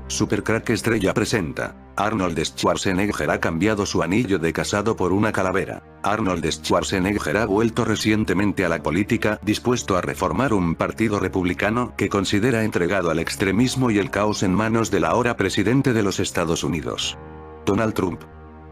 Supercrack Estrella presenta. Arnold Schwarzenegger ha cambiado su anillo de casado por una calavera. Arnold Schwarzenegger ha vuelto recientemente a la política, dispuesto a reformar un partido republicano que considera entregado al extremismo y el caos en manos del ahora presidente de los Estados Unidos, Donald Trump.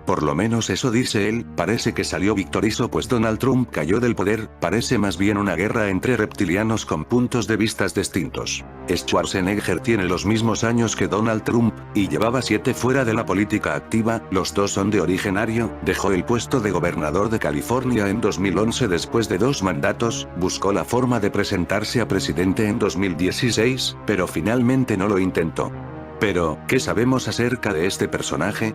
Por lo menos eso dice él. Parece que salió victorioso pues Donald Trump cayó del poder. Parece más bien una guerra entre reptilianos con puntos de vistas distintos. Schwarzenegger tiene los mismos años que Donald Trump, y llevaba 7 fuera de la política activa. Los dos son de origen ario. Dejó el puesto de gobernador de California en 2011 después de 2 mandatos, buscó la forma de presentarse a presidente en 2016, pero finalmente no lo intentó. Pero, ¿qué sabemos acerca de este personaje?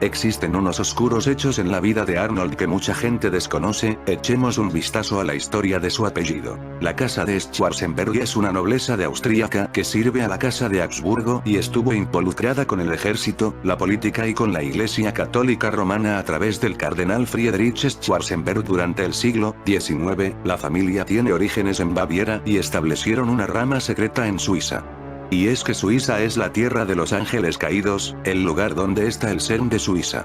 Existen unos oscuros hechos en la vida de Arnold que mucha gente desconoce. Echemos un vistazo a la historia de su apellido. La casa de Schwarzenberg es una nobleza de austríaca que sirve a la casa de Habsburgo y estuvo involucrada con el ejército, la política y con la Iglesia Católica Romana a través del cardenal Friedrich Schwarzenberg durante el siglo XIX. La familia tiene orígenes en Baviera y establecieron una rama secreta en Suiza. Y es que Suiza es la tierra de los ángeles caídos, el lugar donde está el CERN de Suiza,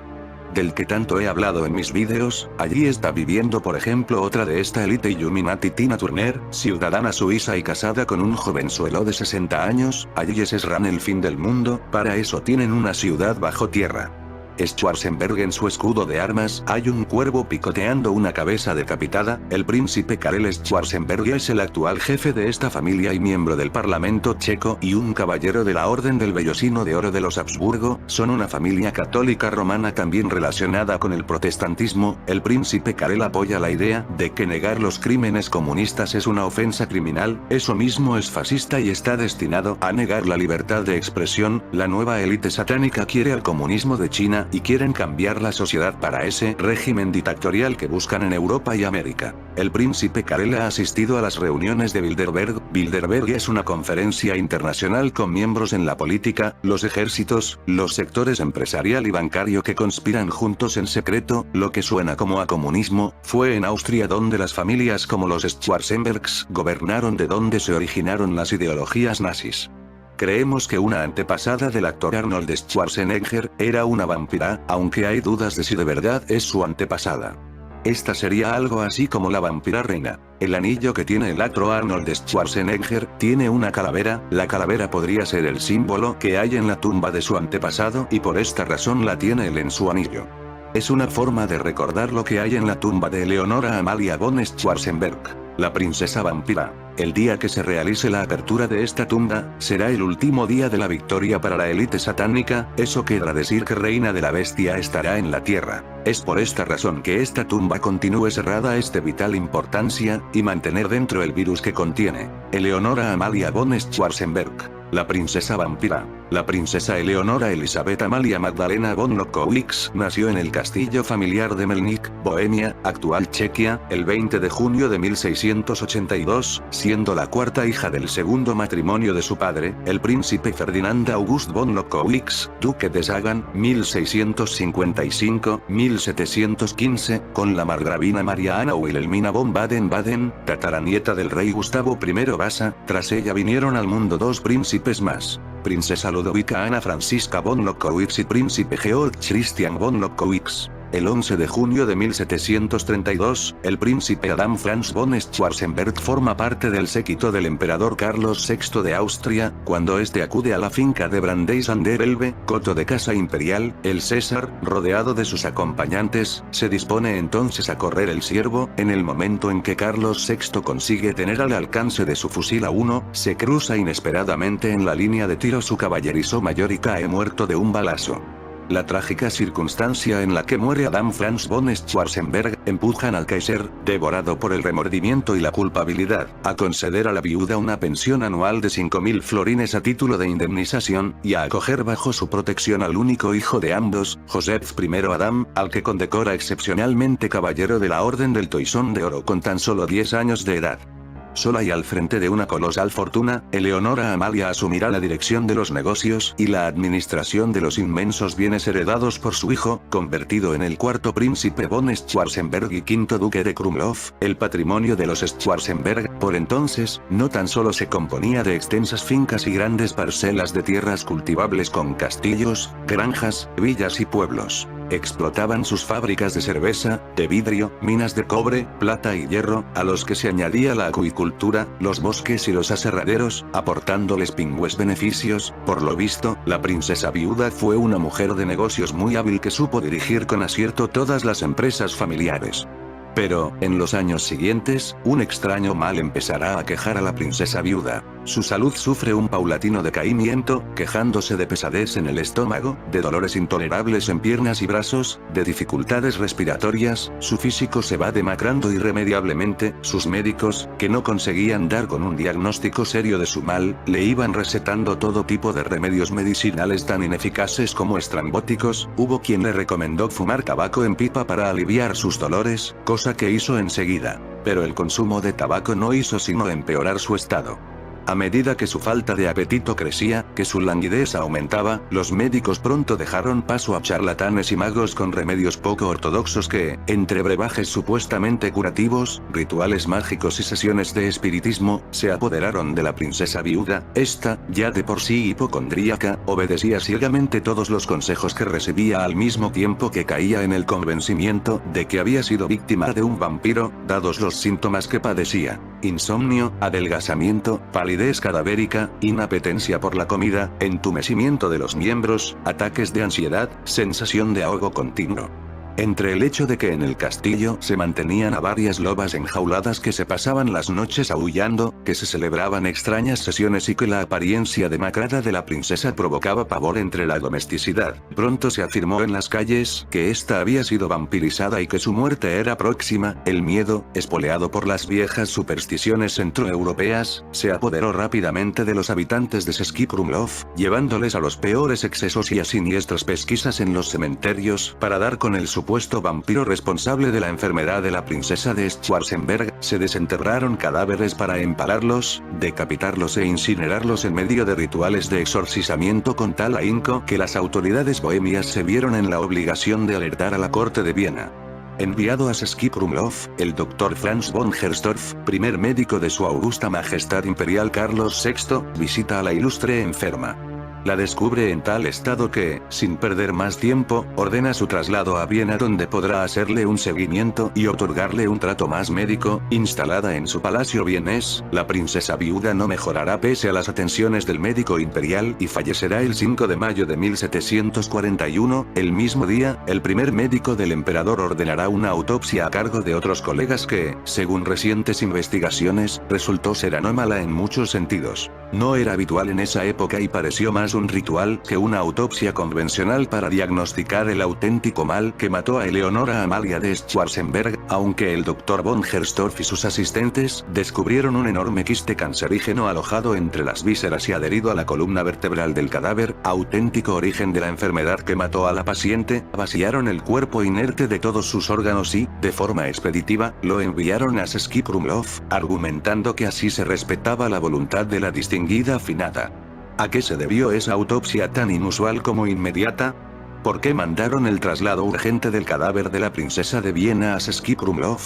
del que tanto he hablado en mis vídeos. Allí está viviendo por ejemplo otra de esta élite Illuminati, Tina Turner, ciudadana suiza y casada con un jovenzuelo de 60 años, allí es Esran el fin del mundo. Para eso tienen una ciudad bajo tierra. Schwarzenberg en su escudo de armas hay un cuervo picoteando una cabeza decapitada. El príncipe Karel Schwarzenberg es el actual jefe de esta familia y miembro del Parlamento checo y un caballero de la Orden del Vellocino de Oro de los Habsburgo. Son una familia católica romana también relacionada con el protestantismo. El príncipe Karel apoya la idea de que negar los crímenes comunistas es una ofensa criminal. Eso mismo es fascista y está destinado a negar la libertad de expresión. La nueva élite satánica quiere al comunismo de China y quieren cambiar la sociedad para ese régimen dictatorial que buscan en Europa y América. El príncipe Karel ha asistido a las reuniones de Bilderberg. Bilderberg es una conferencia internacional con miembros en la política, los ejércitos, los sectores empresarial y bancario que conspiran juntos en secreto. Lo que suena como a comunismo, fue en Austria donde las familias como los Schwarzenbergs gobernaron, de donde se originaron las ideologías nazis. Creemos que una antepasada del actor Arnold Schwarzenegger era una vampira, aunque hay dudas de si de verdad es su antepasada. Esta sería algo así como la vampira reina. El anillo que tiene el actor Arnold Schwarzenegger tiene una calavera. La calavera podría ser el símbolo que hay en la tumba de su antepasado y por esta razón la tiene él en su anillo. Es una forma de recordar lo que hay en la tumba de Eleonora Amalia von Schwarzenberg, la princesa vampira. El día que se realice la apertura de esta tumba, será el último día de la victoria para la élite satánica. Eso querrá decir que Reina de la Bestia estará en la tierra. Es por esta razón que esta tumba continúe cerrada es de vital importancia, y mantener dentro el virus que contiene. Eleonora Amalia von Schwarzenberg, la princesa vampira. La princesa Eleonora Elizabeth Amalia Magdalena von Lobkowicz nació en el castillo familiar de Melnik, Bohemia, actual Chequia, el 20 de junio de 1682, siendo la cuarta hija del segundo matrimonio de su padre, el príncipe Ferdinand August von Lobkowicz, duque de Sagan, 1655-1715, con la margravina María Ana Wilhelmina von Baden-Baden, tataranieta del rey Gustavo I Vasa. Tras ella vinieron al mundo 2 príncipes más: princesa Ludovica Ana Francisca von Lobkowicz y príncipe Georg Christian von Lobkowicz. El 11 de junio de 1732, el príncipe Adam Franz von Schwarzenberg forma parte del séquito del emperador Carlos VI de Austria. Cuando este acude a la finca de Brandeis an der Elbe, coto de casa imperial, el César, rodeado de sus acompañantes, se dispone entonces a correr el ciervo. En el momento en que Carlos VI consigue tener al alcance de su fusil a uno, se cruza inesperadamente en la línea de tiro su caballerizo mayor y cae muerto de un balazo. La trágica circunstancia en la que muere Adam Franz von Schwarzenberg empujan al Kaiser, devorado por el remordimiento y la culpabilidad, a conceder a la viuda una pensión anual de 5.000 florines a título de indemnización, y a acoger bajo su protección al único hijo de ambos, Joseph I Adam, al que condecora excepcionalmente caballero de la Orden del Toisón de Oro con tan solo 10 años de edad. Sola y al frente de una colosal fortuna, Eleonora Amalia asumirá la dirección de los negocios y la administración de los inmensos bienes heredados por su hijo, convertido en el cuarto príncipe von Schwarzenberg y quinto duque de Krumlov. El patrimonio de los Schwarzenberg, por entonces, no tan solo se componía de extensas fincas y grandes parcelas de tierras cultivables con castillos, granjas, villas y pueblos. Explotaban sus fábricas de cerveza, de vidrio, minas de cobre, plata y hierro, a los que se añadía la acuicultura, los bosques y los aserraderos, aportándoles pingües beneficios. Por lo visto, la princesa viuda fue una mujer de negocios muy hábil que supo dirigir con acierto todas las empresas familiares. Pero, en los años siguientes, un extraño mal empezará a quejar a la princesa viuda. Su salud sufre un paulatino decaimiento, quejándose de pesadez en el estómago, de dolores intolerables en piernas y brazos, de dificultades respiratorias. Su físico se va demacrando irremediablemente. Sus médicos, que no conseguían dar con un diagnóstico serio de su mal, le iban recetando todo tipo de remedios medicinales tan ineficaces como estrambóticos. Hubo quien le recomendó fumar tabaco en pipa para aliviar sus dolores, cosa que hizo enseguida. Pero el consumo de tabaco no hizo sino empeorar su estado. A medida que su falta de apetito crecía, que su languidez aumentaba, los médicos pronto dejaron paso a charlatanes y magos con remedios poco ortodoxos que, entre brebajes supuestamente curativos, rituales mágicos y sesiones de espiritismo, se apoderaron de la princesa viuda. Esta, ya de por sí hipocondríaca, obedecía ciegamente todos los consejos que recibía al mismo tiempo que caía en el convencimiento de que había sido víctima de un vampiro, dados los síntomas que padecía: insomnio, adelgazamiento, palidez cadavérica, inapetencia por la comida, entumecimiento de los miembros, ataques de ansiedad, sensación de ahogo continuo. Entre el hecho de que en el castillo se mantenían a varias lobas enjauladas que se pasaban las noches aullando, que se celebraban extrañas sesiones y que la apariencia demacrada de la princesa provocaba pavor entre la domesticidad, pronto se afirmó en las calles que ésta había sido vampirizada y que su muerte era próxima. El miedo, espoleado por las viejas supersticiones centroeuropeas, se apoderó rápidamente de los habitantes de Český Krumlov, llevándoles a los peores excesos y a siniestras pesquisas en los cementerios para dar con el supuesto vampiro responsable de la enfermedad de la princesa de Schwarzenberg. Se desenterraron cadáveres para empalarlos, decapitarlos e incinerarlos en medio de rituales de exorcizamiento con tal ahínco que las autoridades bohemias se vieron en la obligación de alertar a la corte de Viena. Enviado a Český Krumlov, el Dr. Franz von Gersdorff, primer médico de su augusta majestad imperial Carlos VI, visita a la ilustre enferma. La descubre en tal estado que, sin perder más tiempo, ordena su traslado a Viena, donde podrá hacerle un seguimiento y otorgarle un trato más médico. Instalada en su palacio vienés, la princesa viuda no mejorará pese a las atenciones del médico imperial y fallecerá el 5 de mayo de 1741. El mismo día, el primer médico del emperador ordenará una autopsia a cargo de otros colegas que, según recientes investigaciones, resultó ser anómala en muchos sentidos. No era habitual en esa época y pareció más un ritual que una autopsia convencional para diagnosticar el auténtico mal que mató a Eleonora Amalia de Schwarzenberg, aunque el Dr. von Gersdorff y sus asistentes descubrieron un enorme quiste cancerígeno alojado entre las vísceras y adherido a la columna vertebral del cadáver, auténtico origen de la enfermedad que mató a la paciente. Vaciaron el cuerpo inerte de todos sus órganos y, de forma expeditiva, lo enviaron a Český Krumlov, argumentando que así se respetaba la voluntad de la distinguida finada. ¿A qué se debió esa autopsia tan inusual como inmediata? ¿Por qué mandaron el traslado urgente del cadáver de la princesa de Viena a Český Krumlov?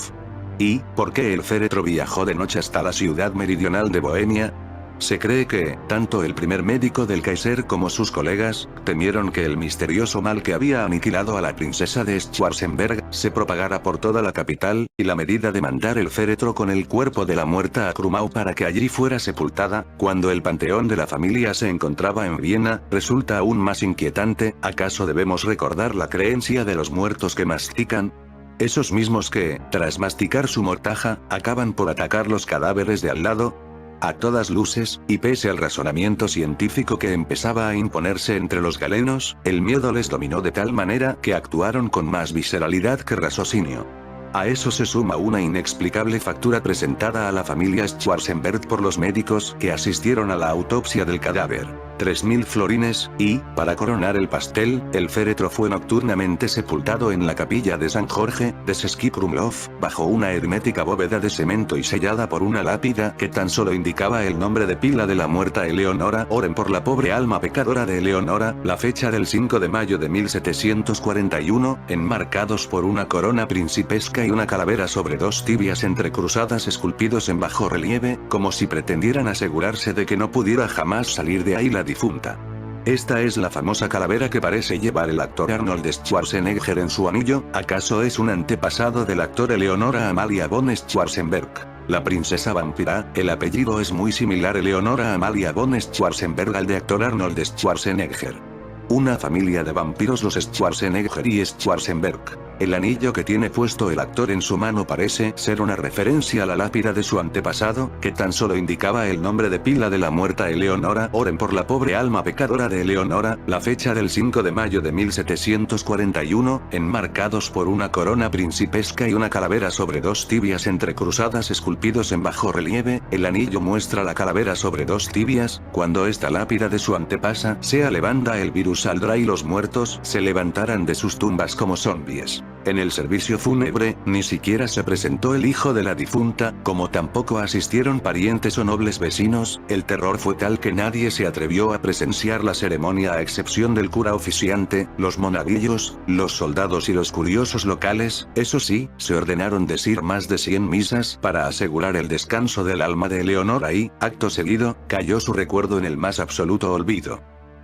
¿Y por qué el féretro viajó de noche hasta la ciudad meridional de Bohemia? Se cree que, tanto el primer médico del Kaiser como sus colegas, temieron que el misterioso mal que había aniquilado a la princesa de Schwarzenberg, se propagara por toda la capital, y la medida de mandar el féretro con el cuerpo de la muerta a Krumau para que allí fuera sepultada, cuando el panteón de la familia se encontraba en Viena, resulta aún más inquietante. ¿Acaso debemos recordar la creencia de los muertos que mastican? Esos mismos que, tras masticar su mortaja, acaban por atacar los cadáveres de al lado. A todas luces, y pese al razonamiento científico que empezaba a imponerse entre los galenos, el miedo les dominó de tal manera que actuaron con más visceralidad que raciocinio. A eso se suma una inexplicable factura presentada a la familia Schwarzenberg por los médicos que asistieron a la autopsia del cadáver. 3.000 florines, y, para coronar el pastel, el féretro fue nocturnamente sepultado en la capilla de San Jorge, de Český Krumlov, bajo una hermética bóveda de cemento y sellada por una lápida que tan solo indicaba el nombre de pila de la muerta Eleonora. Oren por la pobre alma pecadora de Eleonora, la fecha del 5 de mayo de 1741, enmarcados por una corona principesca y una calavera sobre dos tibias entrecruzadas esculpidos en bajo relieve, como si pretendieran asegurarse de que no pudiera jamás salir de ahí la difunta. Esta es la famosa calavera que parece llevar el actor Arnold Schwarzenegger en su anillo. ¿Acaso es un antepasado del actor Eleonora Amalia von Schwarzenberg? La princesa vampira, el apellido es muy similar Eleonora Amalia von Schwarzenberg al de actor Arnold Schwarzenegger. Una familia de vampiros, los Schwarzenegger y Schwarzenberg. El anillo que tiene puesto el actor en su mano parece ser una referencia a la lápida de su antepasado, que tan solo indicaba el nombre de pila de la muerta Eleonora. Oren por la pobre alma pecadora de Eleonora, la fecha del 5 de mayo de 1741, enmarcados por una corona principesca y una calavera sobre dos tibias entrecruzadas esculpidos en bajo relieve. El anillo muestra la calavera sobre dos tibias. Cuando esta lápida de su antepasa sea levanta, el virus saldrá y los muertos se levantarán de sus tumbas como zombies. En el servicio fúnebre, ni siquiera se presentó el hijo de la difunta, como tampoco asistieron parientes o nobles vecinos. El terror fue tal que nadie se atrevió a presenciar la ceremonia a excepción del cura oficiante, los monaguillos, los soldados y los curiosos locales. Eso sí, se ordenaron decir más de 100 misas para asegurar el descanso del alma de Eleonora y, acto seguido, cayó su recuerdo en el más absoluto olvido.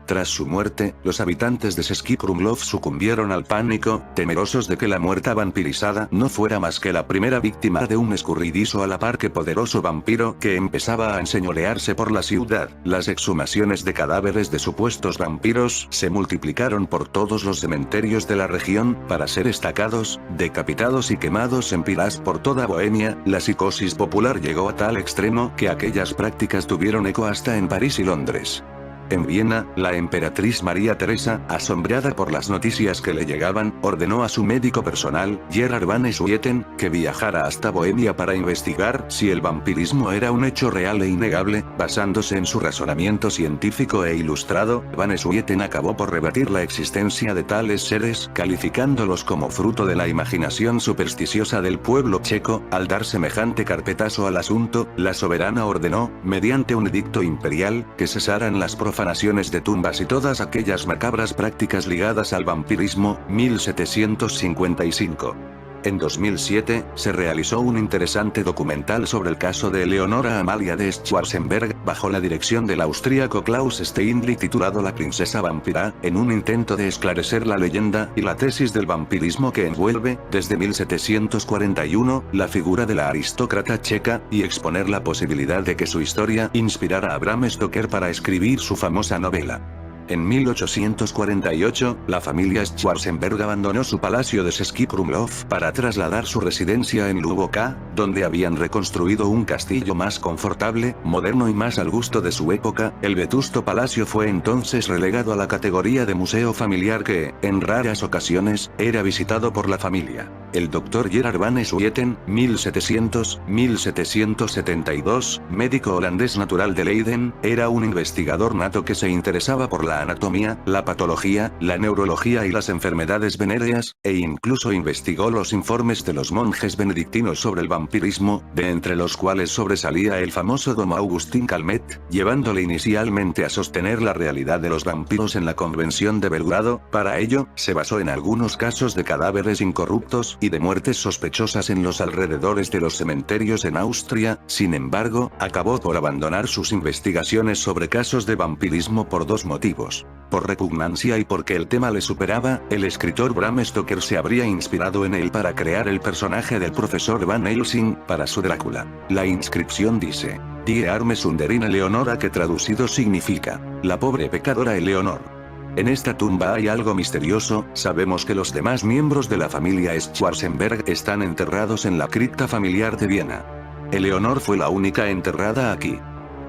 Tras su muerte, los habitantes de Český Krumlov sucumbieron al pánico, temerosos de que la muerta vampirizada no fuera más que la primera víctima de un escurridizo a la par que poderoso vampiro que empezaba a enseñorearse por la ciudad. Las exhumaciones de cadáveres de supuestos vampiros se multiplicaron por todos los cementerios de la región, para ser estacados, decapitados y quemados en pilas por toda Bohemia. La psicosis popular llegó a tal extremo que aquellas prácticas tuvieron eco hasta en París y Londres. En Viena, la emperatriz María Teresa, asombrada por las noticias que le llegaban, ordenó a su médico personal, Gerhard van Swieten, que viajara hasta Bohemia para investigar si el vampirismo era un hecho real e innegable. Basándose en su razonamiento científico e ilustrado, van Swieten acabó por rebatir la existencia de tales seres, calificándolos como fruto de la imaginación supersticiosa del pueblo checo. Al dar semejante carpetazo al asunto, la soberana ordenó, mediante un edicto imperial, que cesaran las profanaciones de tumbas y todas aquellas macabras prácticas ligadas al vampirismo. 1755. En 2007, se realizó un interesante documental sobre el caso de Eleonora Amalia de Schwarzenberg, bajo la dirección del austríaco Klaus Steinle, titulado La princesa vampira, en un intento de esclarecer la leyenda y la tesis del vampirismo que envuelve, desde 1741, la figura de la aristócrata checa, y exponer la posibilidad de que su historia inspirara a Bram Stoker para escribir su famosa novela. En 1848, la familia Schwarzenberg abandonó su palacio de Český Krumlov para trasladar su residencia en Hluboká, donde habían reconstruido un castillo más confortable, moderno y más al gusto de su época. El vetusto palacio fue entonces relegado a la categoría de museo familiar que, en raras ocasiones, era visitado por la familia. El Dr. Gerhard van Swieten, 1700-1772, médico holandés natural de Leiden, era un investigador nato que se interesaba por la anatomía, la patología, la neurología y las enfermedades venéreas, e incluso investigó los informes de los monjes benedictinos sobre el vampirismo, de entre los cuales sobresalía el famoso Dom Augustin Calmet, llevándole inicialmente a sostener la realidad de los vampiros en la Convención de Belgrado. Para ello, se basó en algunos casos de cadáveres incorruptos y de muertes sospechosas en los alrededores de los cementerios en Austria. Sin embargo, acabó por abandonar sus investigaciones sobre casos de vampirismo por dos motivos. Por repugnancia y porque el tema le superaba. El escritor Bram Stoker se habría inspirado en él para crear el personaje del profesor Van Helsing para su Drácula. La inscripción dice: Die arme Sunderin Eleonora, que traducido significa, la pobre pecadora Eleonor. En esta tumba hay algo misterioso. Sabemos que los demás miembros de la familia Schwarzenberg están enterrados en la cripta familiar de Viena. Eleonor fue la única enterrada aquí.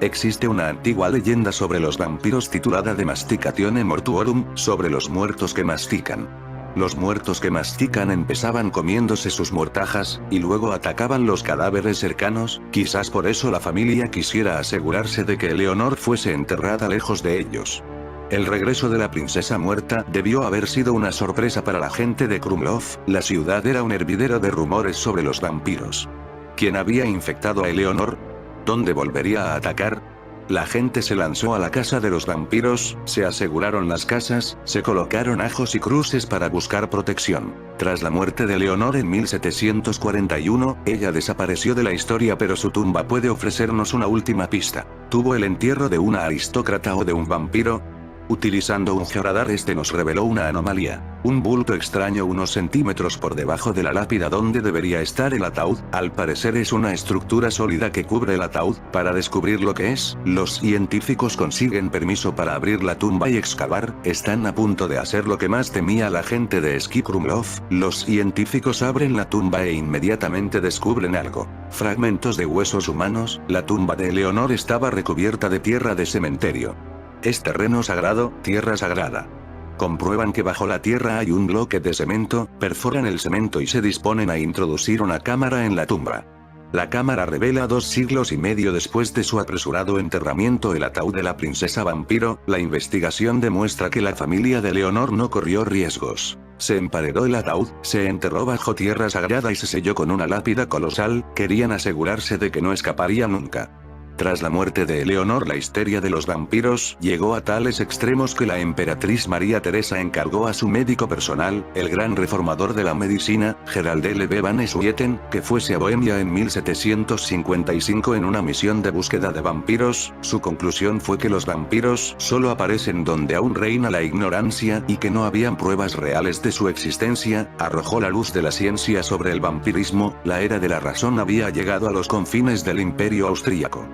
Existe una antigua leyenda sobre los vampiros titulada De Masticatione Mortuorum, sobre los muertos que mastican. Los muertos que mastican empezaban comiéndose sus mortajas, y luego atacaban los cadáveres cercanos, quizás por eso la familia quisiera asegurarse de que Eleonor fuese enterrada lejos de ellos. El regreso de la princesa muerta debió haber sido una sorpresa para la gente de Krumlov, la ciudad era un hervidero de rumores sobre los vampiros. ¿Quién había infectado a Eleonor? ¿Dónde volvería a atacar? La gente se lanzó a la casa de los vampiros, se aseguraron las casas, se colocaron ajos y cruces para buscar protección. Tras la muerte de Leonor en 1741, ella desapareció de la historia, pero su tumba puede ofrecernos una última pista. ¿Tuvo el entierro de una aristócrata o de un vampiro? Utilizando un georadar nos reveló una anomalía. Un bulto extraño unos centímetros por debajo de la lápida donde debería estar el ataúd, al parecer es una estructura sólida que cubre el ataúd. Para descubrir lo que es, los científicos consiguen permiso para abrir la tumba y excavar, están a punto de hacer lo que más temía la gente de Ski Krumlov, los científicos abren la tumba e inmediatamente descubren algo. Fragmentos de huesos humanos, la tumba de Eleonor estaba recubierta de tierra de cementerio. Es terreno sagrado, tierra sagrada. Comprueban que bajo la tierra hay un bloque de cemento, perforan el cemento y se disponen a introducir una cámara en la tumba. La cámara revela 2 siglos y medio después de su apresurado enterramiento el ataúd de la princesa vampiro. La investigación demuestra que la familia de Leonor no corrió riesgos. Se emparedó el ataúd, se enterró bajo tierra sagrada y se selló con una lápida colosal, querían asegurarse de que no escaparía nunca. Tras la muerte de Eleonor, la histeria de los vampiros llegó a tales extremos que la emperatriz María Teresa encargó a su médico personal, el gran reformador de la medicina, Gerald L.B. van Swieten, que fuese a Bohemia en 1755 en una misión de búsqueda de vampiros. Su conclusión fue que los vampiros solo aparecen donde aún reina la ignorancia y que no habían pruebas reales de su existencia. Arrojó la luz de la ciencia sobre el vampirismo, la era de la razón había llegado a los confines del Imperio Austríaco.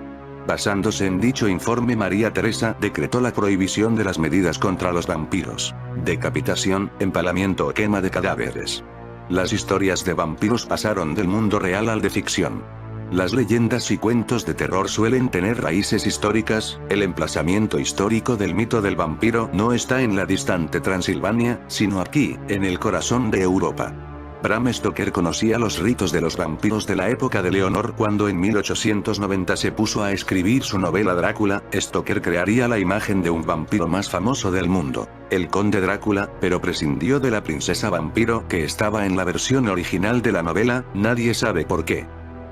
Basándose en dicho informe, María Teresa decretó la prohibición de las medidas contra los vampiros: decapitación, empalamiento o quema de cadáveres. Las historias de vampiros pasaron del mundo real al de ficción. Las leyendas y cuentos de terror suelen tener raíces históricas, el emplazamiento histórico del mito del vampiro no está en la distante Transilvania, sino aquí, en el corazón de Europa. Bram Stoker conocía los ritos de los vampiros de la época de Leonor cuando en 1890 se puso a escribir su novela Drácula. Stoker crearía la imagen de un vampiro más famoso del mundo, el conde Drácula, pero prescindió de la princesa vampiro que estaba en la versión original de la novela, nadie sabe por qué.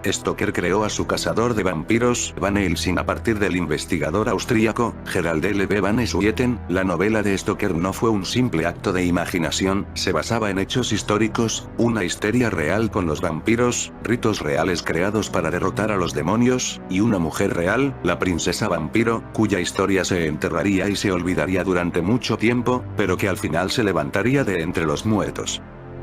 Stoker creó a su cazador de vampiros, Van Helsing, a partir del investigador austríaco, Gerald L.B. van Swieten. La novela de Stoker no fue un simple acto de imaginación, se basaba en hechos históricos, una histeria real con los vampiros, ritos reales creados para derrotar a los demonios, y una mujer real, la princesa vampiro, cuya historia se enterraría y se olvidaría durante mucho tiempo, pero que al final se levantaría de entre los muertos.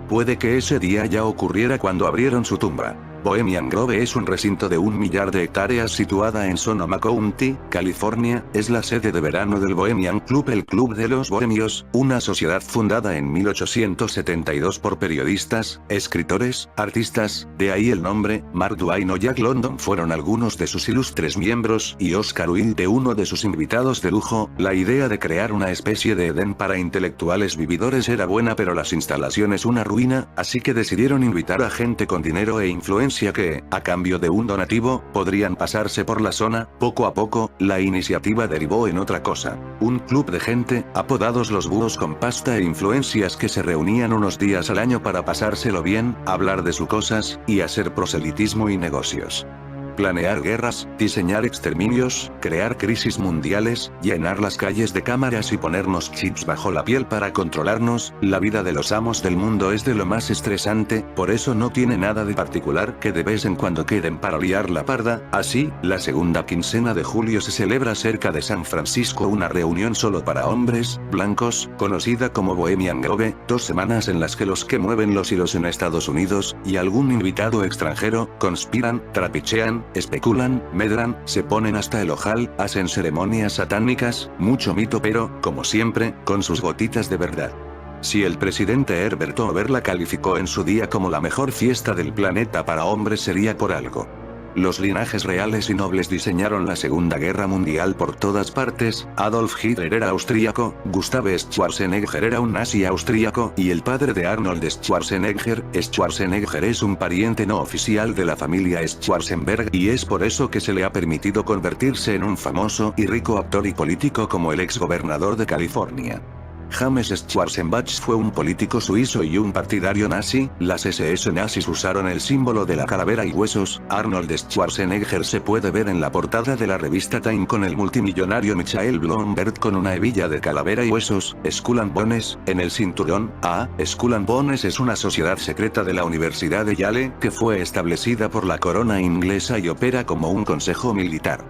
Puede que ese día ya ocurriera cuando abrieron su tumba. Bohemian Grove es un recinto de 1 millar de hectáreas situada en Sonoma County, California, es la sede de verano del Bohemian Club, el Club de los Bohemios, una sociedad fundada en 1872 por periodistas, escritores, artistas, de ahí el nombre. Mark Twain o Jack London fueron algunos de sus ilustres miembros, y Oscar Wilde uno de sus invitados de lujo. La idea de crear una especie de Edén para intelectuales vividores era buena, pero las instalaciones una ruina, así que decidieron invitar a gente con dinero e influencia que, a cambio de un donativo, podrían pasarse por la zona. Poco a poco, la iniciativa derivó en otra cosa: un club de gente, apodados los búhos con pasta e influencias, que se reunían unos días al año para pasárselo bien, hablar de sus cosas, y hacer proselitismo y negocios. Planear guerras, diseñar exterminios, crear crisis mundiales, llenar las calles de cámaras y ponernos chips bajo la piel para controlarnos. La vida de los amos del mundo es de lo más estresante, por eso no tiene nada de particular que de vez en cuando queden para liar la parda. Así, la segunda quincena de julio se celebra cerca de San Francisco una reunión solo para hombres blancos, conocida como Bohemian Grove, 2 semanas en las que los que mueven los hilos en Estados Unidos, y algún invitado extranjero, conspiran, trapichean, especulan, medran, se ponen hasta el ojal, hacen ceremonias satánicas, mucho mito, pero, como siempre, con sus gotitas de verdad. Si el presidente Herbert Hoover la calificó en su día como la mejor fiesta del planeta para hombres, sería por algo. Los linajes reales y nobles diseñaron la Segunda Guerra Mundial por todas partes. Adolf Hitler era austríaco, Gustav Schwarzenegger era un nazi austríaco y el padre de Arnold Schwarzenegger es un pariente no oficial de la familia Schwarzenberg y es por eso que se le ha permitido convertirse en un famoso y rico actor y político como el ex gobernador de California. James Schwarzenbach fue un político suizo y un partidario nazi. Las SS nazis usaron el símbolo de la calavera y huesos. Arnold Schwarzenegger se puede ver en la portada de la revista Time con el multimillonario Michael Bloomberg con una hebilla de calavera y huesos, Skull and Bones, en el cinturón. Skull and Bones es una sociedad secreta de la Universidad de Yale que fue establecida por la corona inglesa y opera como un consejo militar.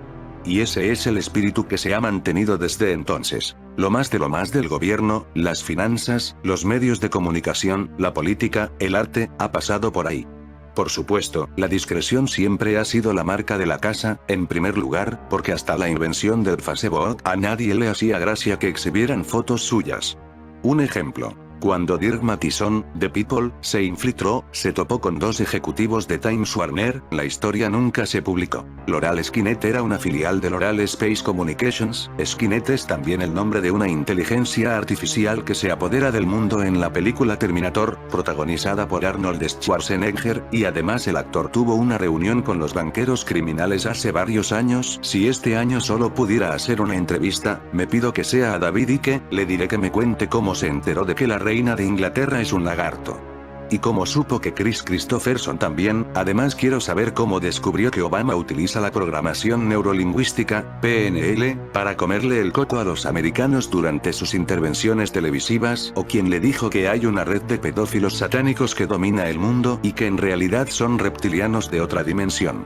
Y ese es el espíritu que se ha mantenido desde entonces. Lo más del gobierno, las finanzas, los medios de comunicación, la política, el arte, ha pasado por ahí. Por supuesto, la discreción siempre ha sido la marca de la casa, en primer lugar, porque hasta la invención del Facebook a nadie le hacía gracia que exhibieran fotos suyas. Un ejemplo. Cuando Dirk Mattison, de People, se infiltró, se topó con dos ejecutivos de Times Warner, la historia nunca se publicó. Loral Skynet era una filial de Loral Space Communications. Skynet es también el nombre de una inteligencia artificial que se apodera del mundo en la película Terminator, protagonizada por Arnold Schwarzenegger, y además el actor tuvo una reunión con los banqueros criminales hace varios años. Si este año solo pudiera hacer una entrevista, me pido que sea a David Icke, le diré que me cuente cómo se enteró de que la reina de Inglaterra es un lagarto. Y cómo supo que Chris Christopherson también. Además quiero saber cómo descubrió que Obama utiliza la programación neurolingüística, PNL, para comerle el coco a los americanos durante sus intervenciones televisivas, o quién le dijo que hay una red de pedófilos satánicos que domina el mundo y que en realidad son reptilianos de otra dimensión.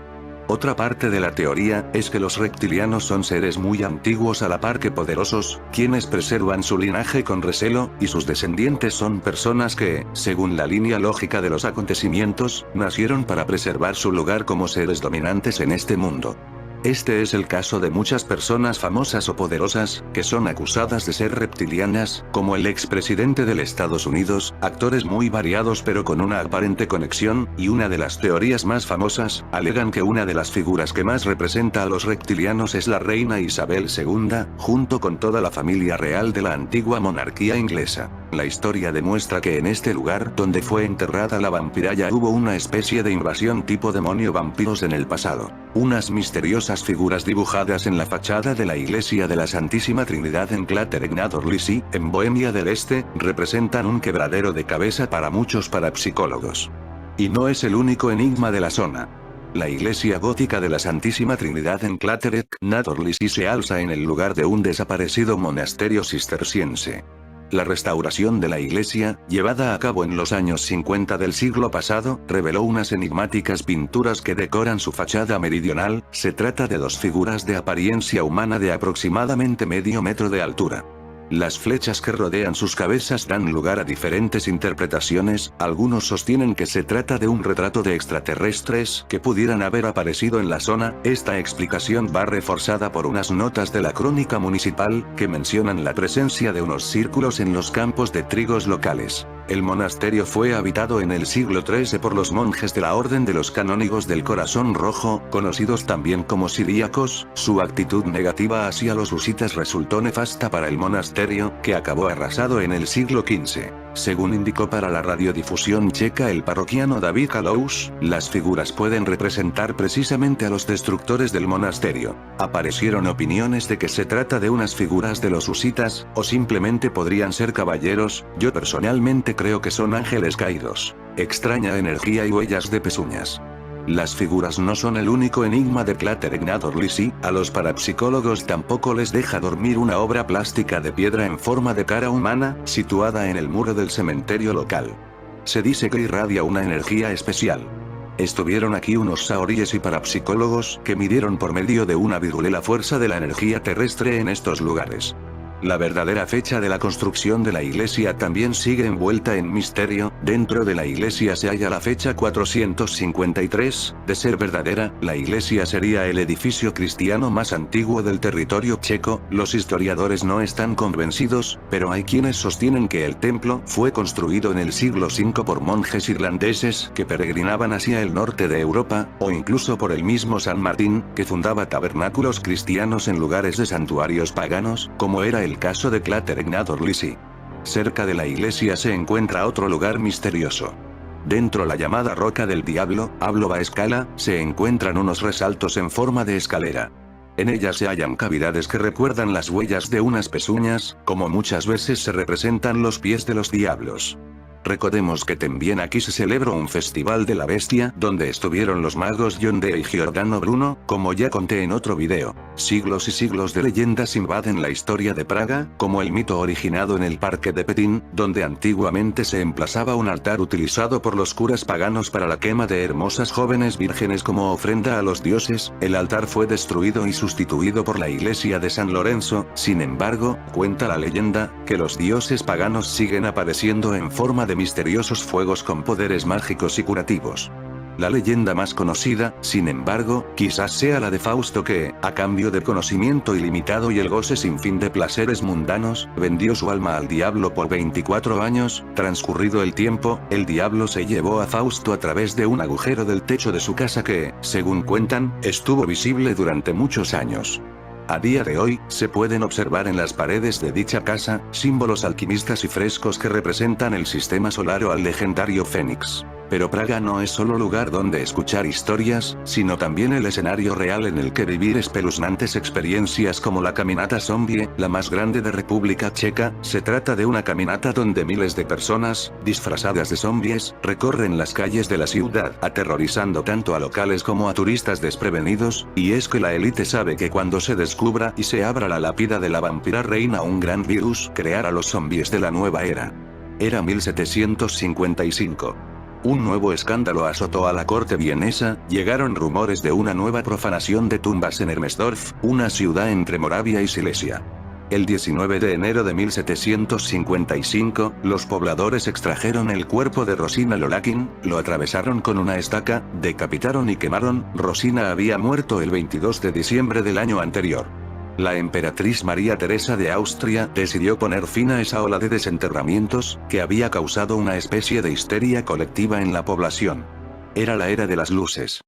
Otra parte de la teoría es que los reptilianos son seres muy antiguos a la par que poderosos, quienes preservan su linaje con recelo, y sus descendientes son personas que, según la línea lógica de los acontecimientos, nacieron para preservar su lugar como seres dominantes en este mundo. Este es el caso de muchas personas famosas o poderosas, que son acusadas de ser reptilianas, como el expresidente de Estados Unidos, actores muy variados pero con una aparente conexión, y una de las teorías más famosas, alegan que una de las figuras que más representa a los reptilianos es la reina Isabel II, junto con toda la familia real de la antigua monarquía inglesa. La historia demuestra que en este lugar donde fue enterrada la vampiralla hubo una especie de invasión tipo demonio vampiros en el pasado. Unas misteriosas figuras dibujadas en la fachada de la iglesia de la Santísima Trinidad en Klattering-nad-Orlicy, en Bohemia del Este, representan un quebradero de cabeza para muchos parapsicólogos. Y no es el único enigma de la zona. La iglesia gótica de la Santísima Trinidad en Klattering-nad-Orlicy se alza en el lugar de un desaparecido monasterio cisterciense. La restauración de la iglesia, llevada a cabo en los años 50 del siglo pasado, reveló unas enigmáticas pinturas que decoran su fachada meridional. Se trata de dos figuras de apariencia humana de aproximadamente medio metro de altura. Las flechas que rodean sus cabezas dan lugar a diferentes interpretaciones. Algunos sostienen que se trata de un retrato de extraterrestres que pudieran haber aparecido en la zona. Esta explicación va reforzada por unas notas de la crónica municipal, que mencionan la presencia de unos círculos en los campos de trigos locales. El monasterio fue habitado en el siglo XIII por los monjes de la Orden de los Canónigos del Corazón Rojo, conocidos también como siríacos. Su actitud negativa hacia los husitas resultó nefasta para el monasterio, que acabó arrasado en el siglo XV. Según indicó para la radiodifusión checa el parroquiano David Halous, las figuras pueden representar precisamente a los destructores del monasterio. Aparecieron opiniones de que se trata de unas figuras de los husitas, o simplemente podrían ser caballeros. Yo personalmente creo que son ángeles caídos. Extraña energía y huellas de pezuñas. Las figuras no son el único enigma de Klattering-nad-Orlicy. A los parapsicólogos tampoco les deja dormir una obra plástica de piedra en forma de cara humana, situada en el muro del cementerio local. Se dice que irradia una energía especial. Estuvieron aquí unos saoríes y parapsicólogos que midieron por medio de una virule la fuerza de la energía terrestre en estos lugares. La verdadera fecha de la construcción de la iglesia también sigue envuelta en misterio. Dentro de la iglesia se halla la fecha 453, de ser verdadera, la iglesia sería el edificio cristiano más antiguo del territorio checo. Los historiadores no están convencidos, pero hay quienes sostienen que el templo fue construido en el siglo V por monjes irlandeses que peregrinaban hacia el norte de Europa, o incluso por el mismo San Martín, que fundaba tabernáculos cristianos en lugares de santuarios paganos, como era el caso de Clateret nad Orlicy. Cerca de la iglesia se encuentra otro lugar misterioso. Dentro la llamada Roca del Diablo, Ablova Escala, se encuentran unos resaltos en forma de escalera. En ellas se hallan cavidades que recuerdan las huellas de unas pezuñas, como muchas veces se representan los pies de los diablos. Recordemos que también aquí se celebró un festival de la bestia donde estuvieron los magos John Dee y Giordano Bruno, como ya conté en otro video. Siglos y siglos de leyendas invaden la historia de Praga, como el mito originado en el parque de Petín, donde antiguamente se emplazaba un altar utilizado por los curas paganos para la quema de hermosas jóvenes vírgenes como ofrenda a los dioses. El altar fue destruido y sustituido por la iglesia de San Lorenzo. Sin embargo, cuenta la leyenda, que los dioses paganos siguen apareciendo en forma de misteriosos fuegos con poderes mágicos y curativos. La leyenda más conocida, sin embargo, quizás sea la de Fausto que, a cambio de conocimiento ilimitado y el goce sin fin de placeres mundanos, vendió su alma al diablo por 24 años. Transcurrido el tiempo, el diablo se llevó a Fausto a través de un agujero del techo de su casa que, según cuentan, estuvo visible durante muchos años. A día de hoy, se pueden observar en las paredes de dicha casa, símbolos alquimistas y frescos que representan el sistema solar o al legendario Fénix. Pero Praga no es solo lugar donde escuchar historias, sino también el escenario real en el que vivir espeluznantes experiencias como la caminata zombie, la más grande de República Checa. Se trata de una caminata donde miles de personas, disfrazadas de zombies, recorren las calles de la ciudad, aterrorizando tanto a locales como a turistas desprevenidos, y es que la élite sabe que cuando se descubra y se abra la lápida de la vampira reina un gran virus creará los zombies de la nueva era. Era 1755. Un nuevo escándalo azotó a la corte vienesa. Llegaron rumores de una nueva profanación de tumbas en Hermesdorf, una ciudad entre Moravia y Silesia. El 19 de enero de 1755, los pobladores extrajeron el cuerpo de Rosina Lolakin, lo atravesaron con una estaca, decapitaron y quemaron. Rosina había muerto el 22 de diciembre del año anterior. La emperatriz María Teresa de Austria decidió poner fin a esa ola de desenterramientos, que había causado una especie de histeria colectiva en la población. Era la era de las luces.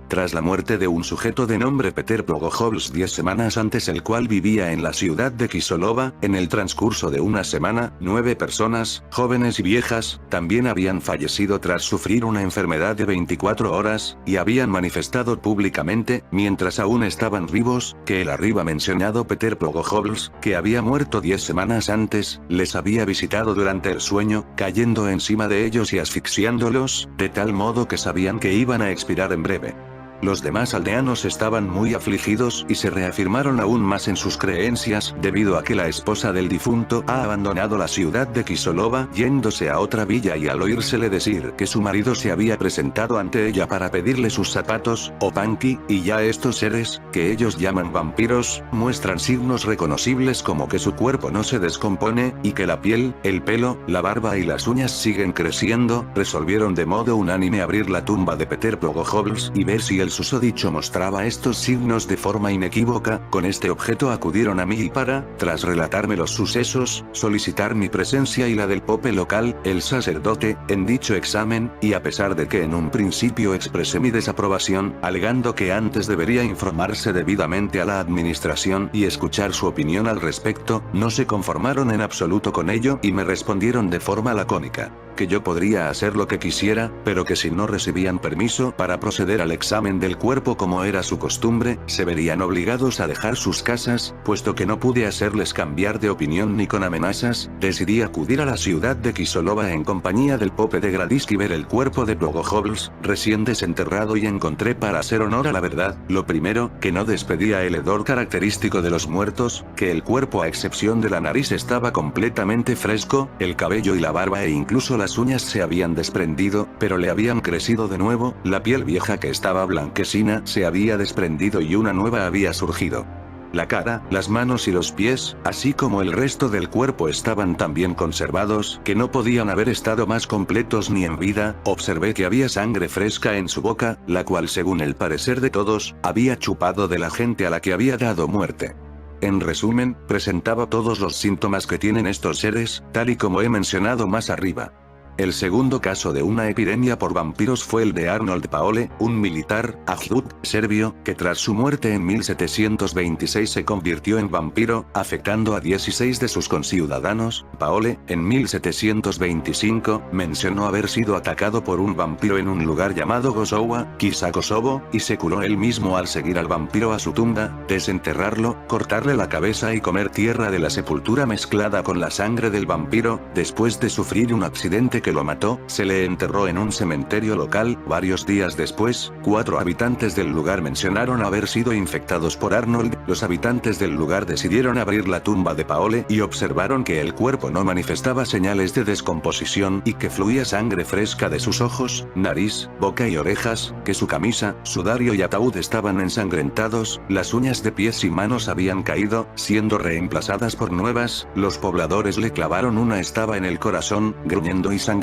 Tras la muerte de un sujeto de nombre Peter Plogohovs 10 semanas antes, el cual vivía en la ciudad de Kisolova, en el transcurso de una semana, 9 personas, jóvenes y viejas, también habían fallecido tras sufrir una enfermedad de 24 horas, y habían manifestado públicamente, mientras aún estaban vivos, que el arriba mencionado Peter Plogohovs, que había muerto 10 semanas antes, les había visitado durante el sueño, cayendo encima de ellos y asfixiándolos, de tal modo que sabían que iban a expirar en breve. Los demás aldeanos estaban muy afligidos y se reafirmaron aún más en sus creencias, debido a que la esposa del difunto ha abandonado la ciudad de Kisolova yéndose a otra villa, y al oírsele decir que su marido se había presentado ante ella para pedirle sus zapatos, o panqui, y ya estos seres, que ellos llaman vampiros, muestran signos reconocibles como que su cuerpo no se descompone, y que la piel, el pelo, la barba y las uñas siguen creciendo, resolvieron de modo unánime abrir la tumba de Peter Plogohovs y ver si el susodicho mostraba estos signos de forma inequívoca. Con este objeto acudieron a mí y para, tras relatarme los sucesos, solicitar mi presencia y la del pope local, el sacerdote, en dicho examen, y a pesar de que en un principio expresé mi desaprobación, alegando que antes debería informarse debidamente a la administración y escuchar su opinión al respecto, no se conformaron en absoluto con ello y me respondieron de forma lacónica que yo podría hacer lo que quisiera, pero que si no recibían permiso para proceder al examen del cuerpo como era su costumbre, se verían obligados a dejar sus casas. Puesto que no pude hacerles cambiar de opinión ni con amenazas, decidí acudir a la ciudad de Kisolova en compañía del pope de Gradisky y ver el cuerpo de Plogohovs, recién desenterrado, y encontré, para hacer honor a la verdad, lo primero, que no despedía el hedor característico de los muertos, que el cuerpo a excepción de la nariz estaba completamente fresco, el cabello y la barba e incluso las uñas se habían desprendido, pero le habían crecido de nuevo. La piel vieja, que estaba blanquecina, se había desprendido y una nueva había surgido. La cara, las manos y los pies, así como el resto del cuerpo estaban tan bien conservados que no podían haber estado más completos ni en vida. Observé que había sangre fresca en su boca, la cual según el parecer de todos, había chupado de la gente a la que había dado muerte. En resumen, presentaba todos los síntomas que tienen estos seres, tal y como he mencionado más arriba. El segundo caso de una epidemia por vampiros fue el de Arnold Paole, un militar, Ajduk, serbio, que tras su muerte en 1726 se convirtió en vampiro, afectando a 16 de sus conciudadanos. Paole, en 1725, mencionó haber sido atacado por un vampiro en un lugar llamado Gozowa, quizá Kosovo, y se curó él mismo al seguir al vampiro a su tumba, desenterrarlo, cortarle la cabeza y comer tierra de la sepultura mezclada con la sangre del vampiro. Después de sufrir un accidente que lo mató, se le enterró en un cementerio local. Varios días después, 4 habitantes del lugar mencionaron haber sido infectados por Arnold. Los habitantes del lugar decidieron abrir la tumba de Paole y observaron que el cuerpo no manifestaba señales de descomposición y que fluía sangre fresca de sus ojos, nariz, boca y orejas, que su camisa, sudario y ataúd estaban ensangrentados, las uñas de pies y manos habían caído, siendo reemplazadas por nuevas. Los pobladores le clavaron una estaca en el corazón, gruñendo y sangrando.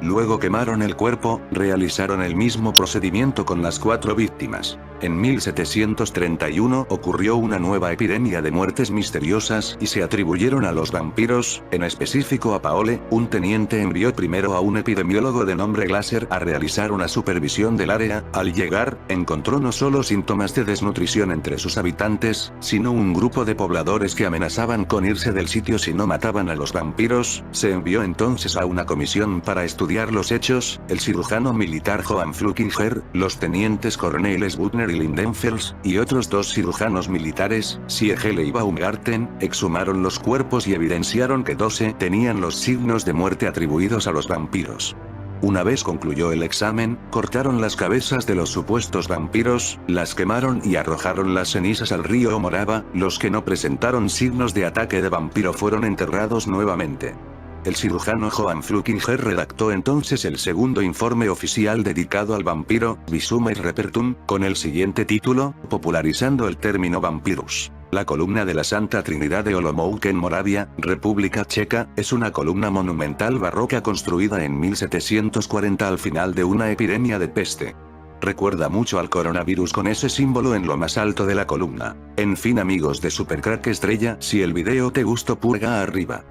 Luego quemaron el cuerpo, realizaron el mismo procedimiento con las 4 víctimas. En 1731 ocurrió una nueva epidemia de muertes misteriosas y se atribuyeron a los vampiros, en específico a Paole. Un teniente envió primero a un epidemiólogo de nombre Glaser a realizar una supervisión del área. Al llegar, encontró no solo síntomas de desnutrición entre sus habitantes, sino un grupo de pobladores que amenazaban con irse del sitio si no mataban a los vampiros. Se envió entonces a una comisión para estudiar los hechos, el cirujano militar Johann Flukinger, los tenientes coroneles Butner y Lindenfels, y otros 2 cirujanos militares, Siegele y Baumgarten, exhumaron los cuerpos y evidenciaron que 12 tenían los signos de muerte atribuidos a los vampiros. Una vez concluyó el examen, cortaron las cabezas de los supuestos vampiros, las quemaron y arrojaron las cenizas al río Morava. Los que no presentaron signos de ataque de vampiro fueron enterrados nuevamente. El cirujano Johann Flukinger redactó entonces el segundo informe oficial dedicado al vampiro, Visum et Repertum, con el siguiente título, popularizando el término vampirus. La columna de la Santa Trinidad de Olomouc en Moravia, República Checa, es una columna monumental barroca construida en 1740 al final de una epidemia de peste. Recuerda mucho al coronavirus con ese símbolo en lo más alto de la columna. En fin amigos de Supercrack Estrella, si el video te gustó pulga arriba.